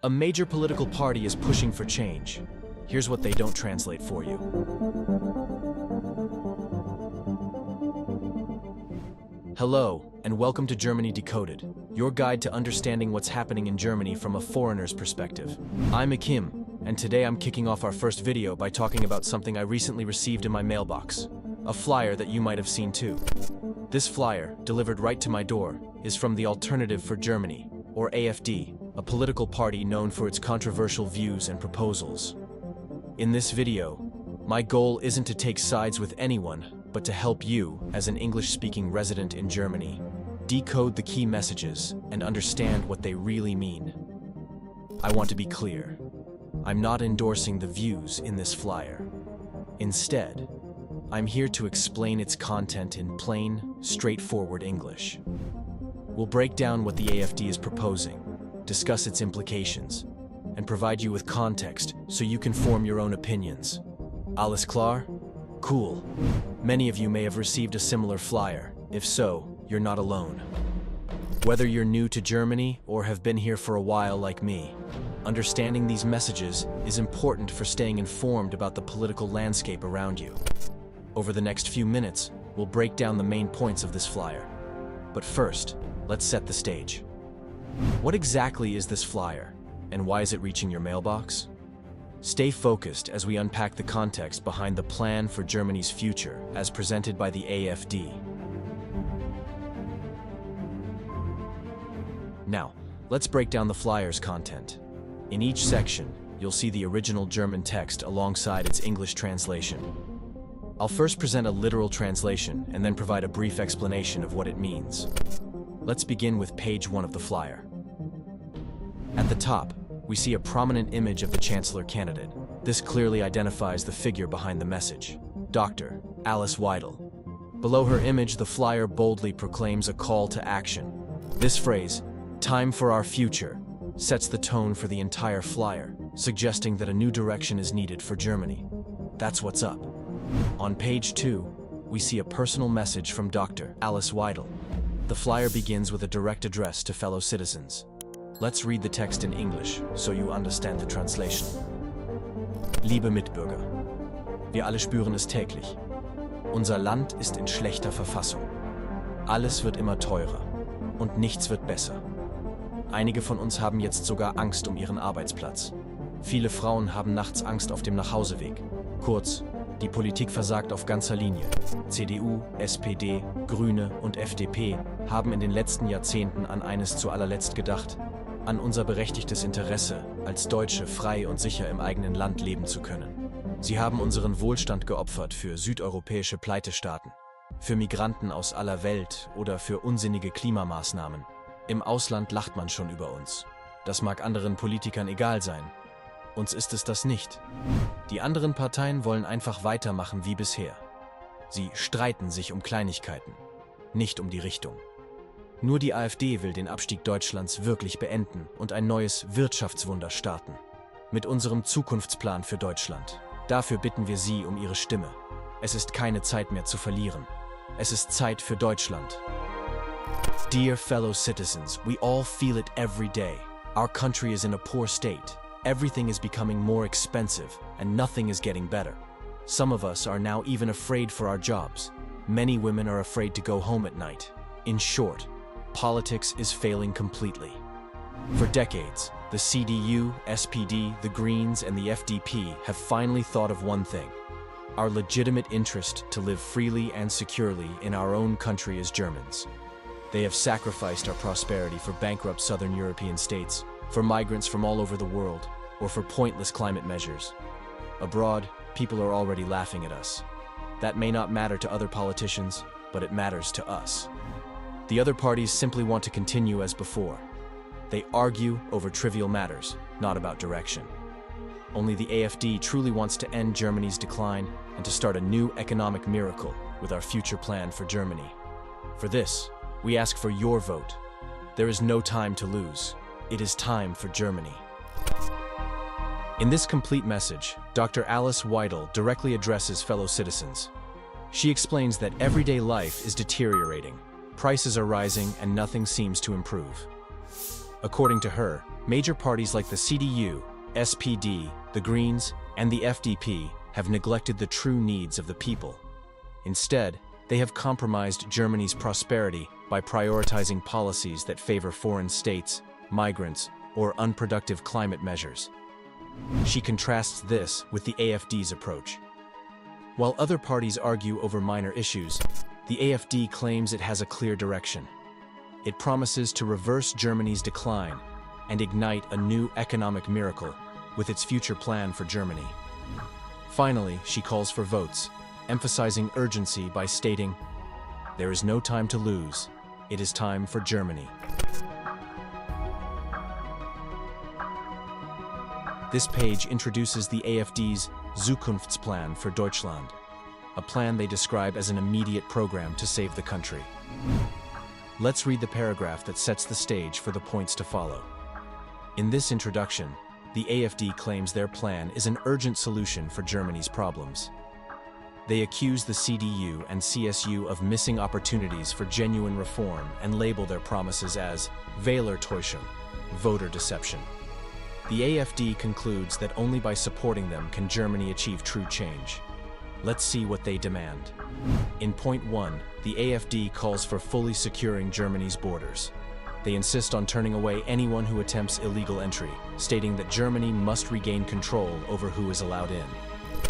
A major political party is pushing for change. Here's what they don't translate for you. Hello, and welcome to Germany Decoded, your guide to understanding what's happening in Germany from a foreigner's perspective. I'm Akim, and today I'm kicking off our first video by talking about something I recently received in my mailbox. A flyer that you might have seen too. This flyer, delivered right to my door, is from the Alternative for Germany, or AfD, a political party known for its controversial views and proposals. In this video, my goal isn't to take sides with anyone, but to help you, as an English-speaking resident in Germany, decode the key messages and understand what they really mean. I want to be clear. I'm not endorsing the views in this flyer. Instead, I'm here to explain its content in plain, straightforward English. We'll break down what the AfD is proposing, discuss its implications, and provide you with context so you can form your own opinions. Alles klar? Cool. Many of you may have received a similar flyer. If so, you're not alone. Whether you're new to Germany or have been here for a while like me, understanding these messages is important for staying informed about the political landscape around you. Over the next few minutes, we'll break down the main points of this flyer. But first, let's set the stage. What exactly is this flyer, and why is it reaching your mailbox? Stay focused as we unpack the context behind the plan for Germany's future as presented by the AfD. Now, let's break down the flyer's content. In each section, you'll see the original German text alongside its English translation. I'll first present a literal translation and then provide a brief explanation of what it means. Let's begin with page 1 of the flyer. At the top, we see a prominent image of the Chancellor candidate. This clearly identifies the figure behind the message, Dr. Alice Weidel. Below her image, the flyer boldly proclaims a call to action. This phrase, "Time for our future," sets the tone for the entire flyer, suggesting that a new direction is needed for Germany. That's what's up. On page 2, we see a personal message from Dr. Alice Weidel. The flyer begins with a direct address to fellow citizens. Let's read the text in English, so you understand the translation. Liebe Mitbürger, wir alle spüren es täglich. Unser Land ist in schlechter Verfassung. Alles wird immer teurer und nichts wird besser. Einige von uns haben jetzt sogar Angst um ihren Arbeitsplatz. Viele Frauen haben nachts Angst auf dem Nachhauseweg. Kurz, die Politik versagt auf ganzer Linie. CDU, SPD, Grüne und FDP haben in den letzten Jahrzehnten an eines zu allerletzt gedacht: an unser berechtigtes Interesse, als Deutsche frei und sicher im eigenen Land leben zu können. Sie haben unseren Wohlstand geopfert für südeuropäische Pleitestaaten, für Migranten aus aller Welt oder für unsinnige Klimamaßnahmen. Im Ausland lacht man schon über uns. Das mag anderen Politikern egal sein. Uns ist es das nicht. Die anderen Parteien wollen einfach weitermachen wie bisher. Sie streiten sich um Kleinigkeiten, nicht um die Richtung. Nur die AfD will den Abstieg Deutschlands wirklich beenden und ein neues Wirtschaftswunder starten. Mit unserem Zukunftsplan für Deutschland. Dafür bitten wir Sie um Ihre Stimme. Es ist keine Zeit mehr zu verlieren. Es ist Zeit für Deutschland. Dear fellow citizens, we all feel it every day. Our country is in a poor state. Everything is becoming more expensive, and nothing is getting better. Some of us are now even afraid for our jobs. Many women are afraid to go home at night. In short, politics is failing completely. For decades, the CDU, SPD, the Greens, and the FDP have finally thought of one thing: our legitimate interest to live freely and securely in our own country as Germans. They have sacrificed our prosperity for bankrupt southern European states, for migrants from all over the world, or for pointless climate measures. Abroad, people are already laughing at us. That may not matter to other politicians, but it matters to us. The other parties simply want to continue as before. They argue over trivial matters, not about direction. Only the AfD truly wants to end Germany's decline and to start a new economic miracle with our future plan for Germany. For this, we ask for your vote. There is no time to lose. It is time for Germany. In this complete message, Dr. Alice Weidel directly addresses fellow citizens. She explains that everyday life is deteriorating, prices are rising, and nothing seems to improve. According to her, major parties like the CDU, SPD, the Greens, and the FDP have neglected the true needs of the people. Instead, they have compromised Germany's prosperity by prioritizing policies that favor foreign states, migrants, or unproductive climate measures. She contrasts this with the AfD's approach. While other parties argue over minor issues, the AfD claims it has a clear direction. It promises to reverse Germany's decline and ignite a new economic miracle with its future plan for Germany. Finally, she calls for votes, emphasizing urgency by stating, "There is no time to lose. It is time for Germany." This page introduces the AfD's Zukunftsplan für Deutschland, a plan they describe as an immediate program to save the country. Let's read the paragraph that sets the stage for the points to follow. In this introduction, the AfD claims their plan is an urgent solution for Germany's problems. They accuse the CDU and CSU of missing opportunities for genuine reform and label their promises as Wählertäuschung, voter deception. The AfD concludes that only by supporting them can Germany achieve true change. Let's see what they demand. In point 1, the AfD calls for fully securing Germany's borders. They insist on turning away anyone who attempts illegal entry, stating that Germany must regain control over who is allowed in.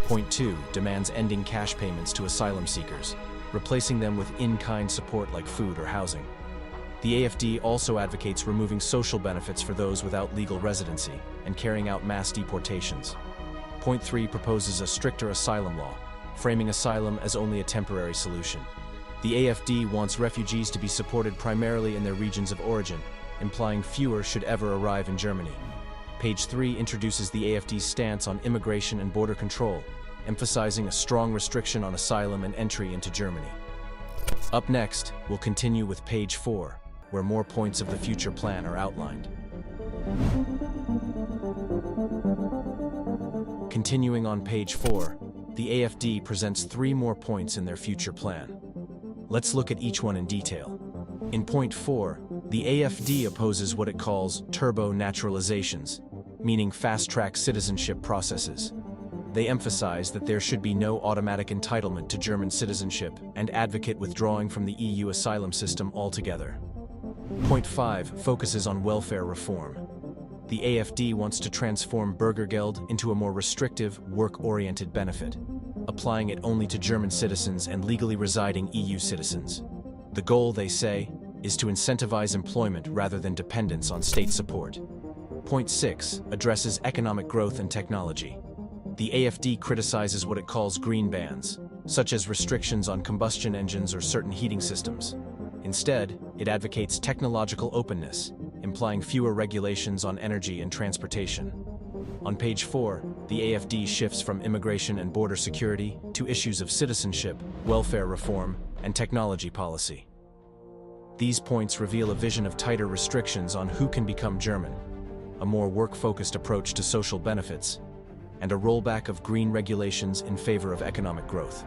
Point 2 demands ending cash payments to asylum seekers, replacing them with in-kind support like food or housing. The AfD also advocates removing social benefits for those without legal residency and carrying out mass deportations. Point 3 proposes a stricter asylum law, framing asylum as only a temporary solution. The AfD wants refugees to be supported primarily in their regions of origin, implying fewer should ever arrive in Germany. Page 3 introduces the AfD's stance on immigration and border control, emphasizing a strong restriction on asylum and entry into Germany. Up next, we'll continue with page 4, where more points of the future plan are outlined. Continuing on page 4, the AfD presents 3 more points in their future plan. Let's look at each one in detail. In point 4, the AfD opposes what it calls turbo naturalizations, meaning fast-track citizenship processes. They emphasize that there should be no automatic entitlement to German citizenship and advocate withdrawing from the EU asylum system altogether. Point 5 focuses on welfare reform. The AfD wants to transform Bürgergeld into a more restrictive, work-oriented benefit, applying it only to German citizens and legally residing EU citizens. The goal, they say, is to incentivize employment rather than dependence on state support. Point 6 addresses economic growth and technology. The AfD criticizes what it calls green bans, such as restrictions on combustion engines or certain heating systems. Instead, it advocates technological openness, implying fewer regulations on energy and transportation. On page 4, the AfD shifts from immigration and border security to issues of citizenship, welfare reform, and technology policy. These points reveal a vision of tighter restrictions on who can become German, a more work-focused approach to social benefits, and a rollback of green regulations in favor of economic growth.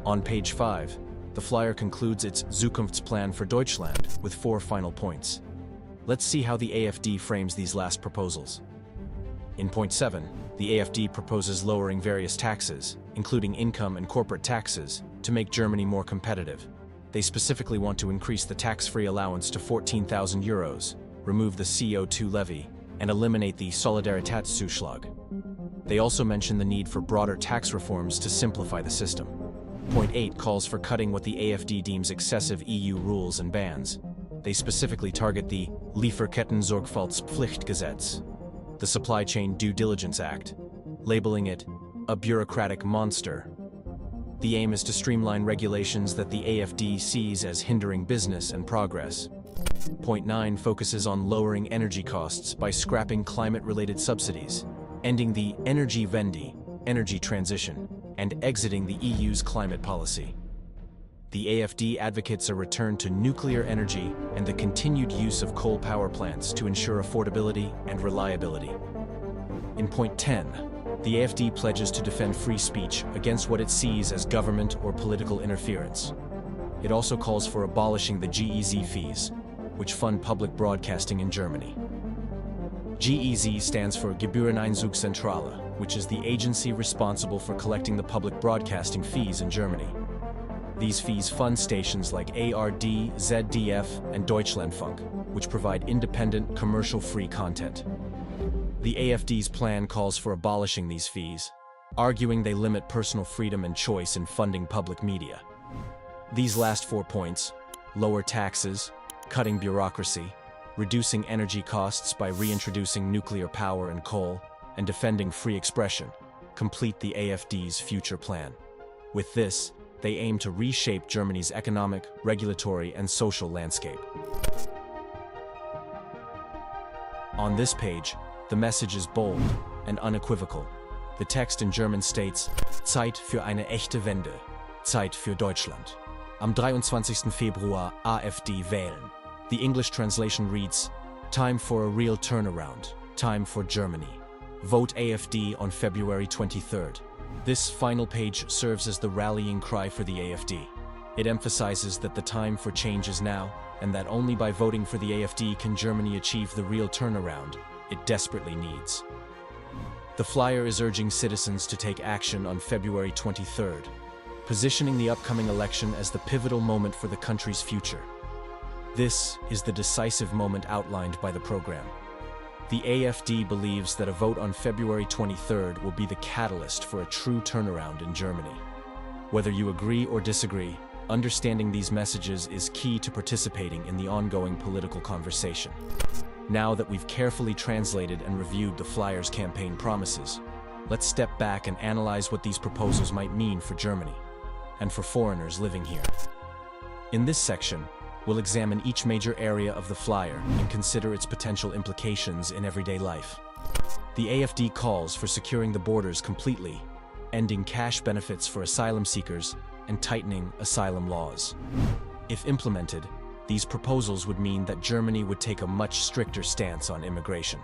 On page 5, the flyer concludes its Zukunftsplan für Deutschland with 4 final points. Let's see how the AfD frames these last proposals. In point 7, the AfD proposes lowering various taxes, including income and corporate taxes, to make Germany more competitive. They specifically want to increase the tax-free allowance to 14,000 euros, remove the CO2 levy, and eliminate the Solidaritätszuschlag. They also mention the need for broader tax reforms to simplify the system. Point 8 calls for cutting what the AfD deems excessive EU rules and bans. They specifically target the Lieferkettensorgfaltspflichtgesetz, the Supply Chain Due Diligence Act, labeling it a bureaucratic monster. The aim is to streamline regulations that the AfD sees as hindering business and progress. Point 9 focuses on lowering energy costs by scrapping climate-related subsidies, ending the Energiewende, energy transition, and exiting the EU's climate policy. The AfD advocates a return to nuclear energy and the continued use of coal power plants to ensure affordability and reliability. In point 10, the AfD pledges to defend free speech against what it sees as government or political interference. It also calls for abolishing the GEZ fees, which fund public broadcasting in Germany. GEZ stands for Gebühreneinzugszentrale, which is the agency responsible for collecting the public broadcasting fees in Germany. These fees fund stations like ARD, ZDF, and Deutschlandfunk, which provide independent, commercial-free content. The AfD's plan calls for abolishing these fees, arguing they limit personal freedom and choice in funding public media. These last 4 points, lower taxes, cutting bureaucracy, reducing energy costs by reintroducing nuclear power and coal, and defending free expression, complete the AfD's future plan. With this, they aim to reshape Germany's economic, regulatory, and social landscape. On this page, the message is bold and unequivocal. The text in German states, Zeit für eine echte Wende, Zeit für Deutschland. Am 23. Februar AfD wählen. The English translation reads, Time for a real turnaround, time for Germany. Vote AfD on February 23rd. This final page serves as the rallying cry for the AfD. It emphasizes that the time for change is now, and that only by voting for the AfD can Germany achieve the real turnaround it desperately needs. The flyer is urging citizens to take action on February 23rd, positioning the upcoming election as the pivotal moment for the country's future. This is the decisive moment outlined by the program. The AfD believes that a vote on February 23rd will be the catalyst for a true turnaround in Germany. Whether you agree or disagree, understanding these messages is key to participating in the ongoing political conversation. Now that we've carefully translated and reviewed the flyer's campaign promises, let's step back and analyze what these proposals might mean for Germany and for foreigners living here. In this section, we'll examine each major area of the flyer and consider its potential implications in everyday life. The AfD calls for securing the borders completely, ending cash benefits for asylum seekers, and tightening asylum laws. If implemented, these proposals would mean that Germany would take a much stricter stance on immigration.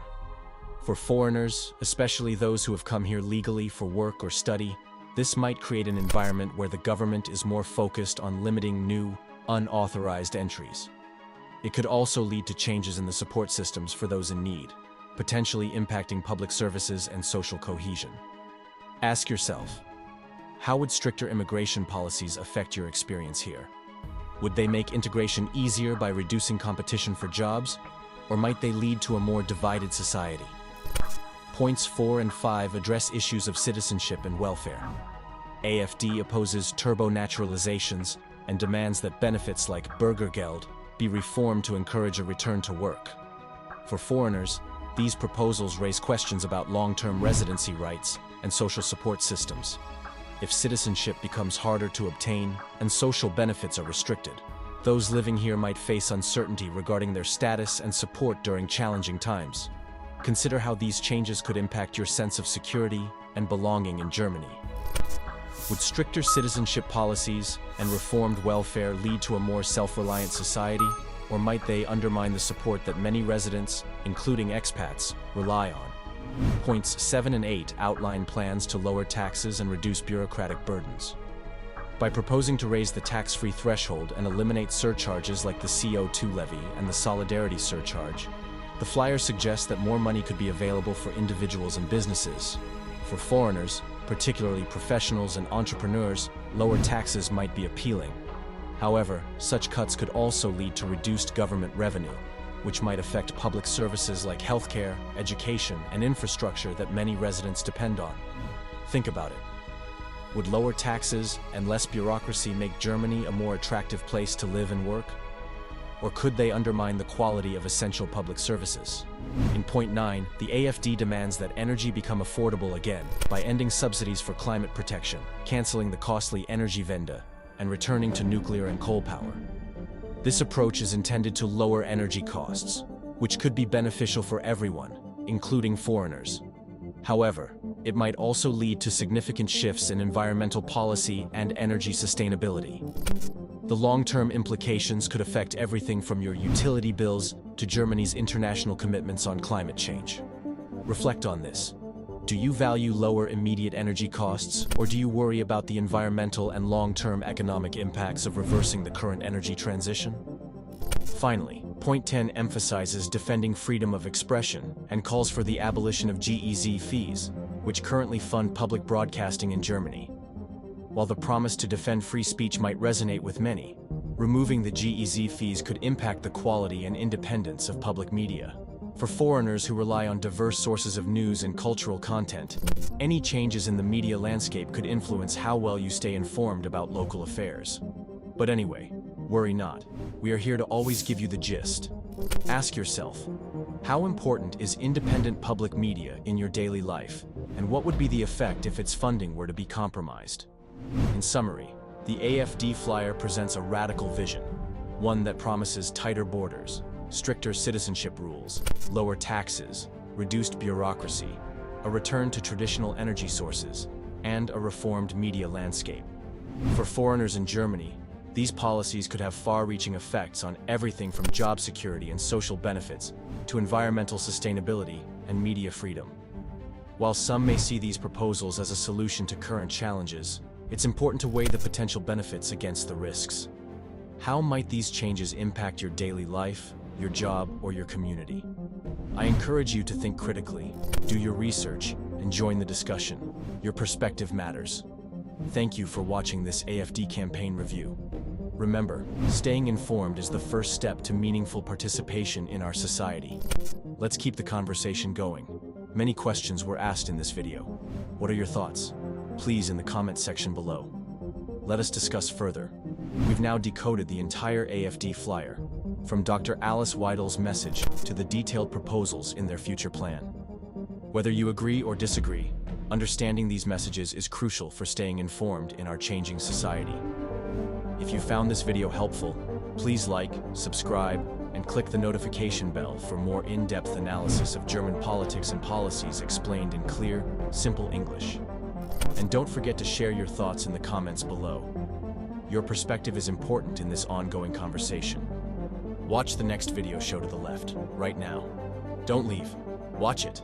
For foreigners, especially those who have come here legally for work or study, this might create an environment where the government is more focused on limiting new, unauthorized entries. It could also lead to changes in the support systems for those in need, potentially impacting public services and social cohesion. Ask yourself, how would stricter immigration policies affect your experience here? Would they make integration easier by reducing competition for jobs, or might they lead to a more divided society? Points 4 and 5 address issues of citizenship and welfare. AfD opposes turbo naturalizations and demands that benefits like Bürgergeld be reformed to encourage a return to work. For foreigners, these proposals raise questions about long-term residency rights and social support systems. If citizenship becomes harder to obtain and social benefits are restricted, those living here might face uncertainty regarding their status and support during challenging times. Consider how these changes could impact your sense of security and belonging in Germany. Would stricter citizenship policies and reformed welfare lead to a more self-reliant society, or might they undermine the support that many residents, including expats, rely on? Points 7 and 8 outline plans to lower taxes and reduce bureaucratic burdens. By proposing to raise the tax-free threshold and eliminate surcharges like the CO2 levy and the solidarity surcharge, the flyer suggests that more money could be available for individuals and businesses. For foreigners, particularly professionals and entrepreneurs, lower taxes might be appealing. However, such cuts could also lead to reduced government revenue, which might affect public services like healthcare, education, and infrastructure that many residents depend on. Think about it. Would lower taxes and less bureaucracy make Germany a more attractive place to live and work? Or could they undermine the quality of essential public services? In point 9, the AfD demands that energy become affordable again by ending subsidies for climate protection, canceling the costly Energiewende, and returning to nuclear and coal power. This approach is intended to lower energy costs, which could be beneficial for everyone, including foreigners. However, it might also lead to significant shifts in environmental policy and energy sustainability. The long-term implications could affect everything from your utility bills to Germany's international commitments on climate change. Reflect on this. Do you value lower immediate energy costs, or do you worry about the environmental and long-term economic impacts of reversing the current energy transition? Finally, Point 10 emphasizes defending freedom of expression and calls for the abolition of GEZ fees, which currently fund public broadcasting in Germany. While the promise to defend free speech might resonate with many, removing the GEZ fees could impact the quality and independence of public media. For foreigners who rely on diverse sources of news and cultural content, any changes in the media landscape could influence how well you stay informed about local affairs. But anyway, worry not. We are here to always give you the gist. Ask yourself, how important is independent public media in your daily life, and what would be the effect if its funding were to be compromised? In summary, the AfD flyer presents a radical vision, one that promises tighter borders, stricter citizenship rules, lower taxes, reduced bureaucracy, a return to traditional energy sources, and a reformed media landscape. For foreigners in Germany, these policies could have far-reaching effects on everything from job security and social benefits to environmental sustainability and media freedom. While some may see these proposals as a solution to current challenges, it's important to weigh the potential benefits against the risks. How might these changes impact your daily life, your job, or your community? I encourage you to think critically, do your research, and join the discussion. Your perspective matters. Thank you for watching this AfD campaign review. Remember, staying informed is the first step to meaningful participation in our society. Let's keep the conversation going. Many questions were asked in this video. What are your thoughts? Please in the comment section below. Let us discuss further. We've now decoded the entire AfD flyer, from Dr. Alice Weidel's message to the detailed proposals in their future plan. Whether you agree or disagree, understanding these messages is crucial for staying informed in our changing society. If you found this video helpful, please like, subscribe, and click the notification bell for more in-depth analysis of German politics and policies explained in clear, simple English. And don't forget to share your thoughts in the comments below. Your perspective is important in this ongoing conversation. Watch the next video show to the left, right now. Don't leave. Watch it.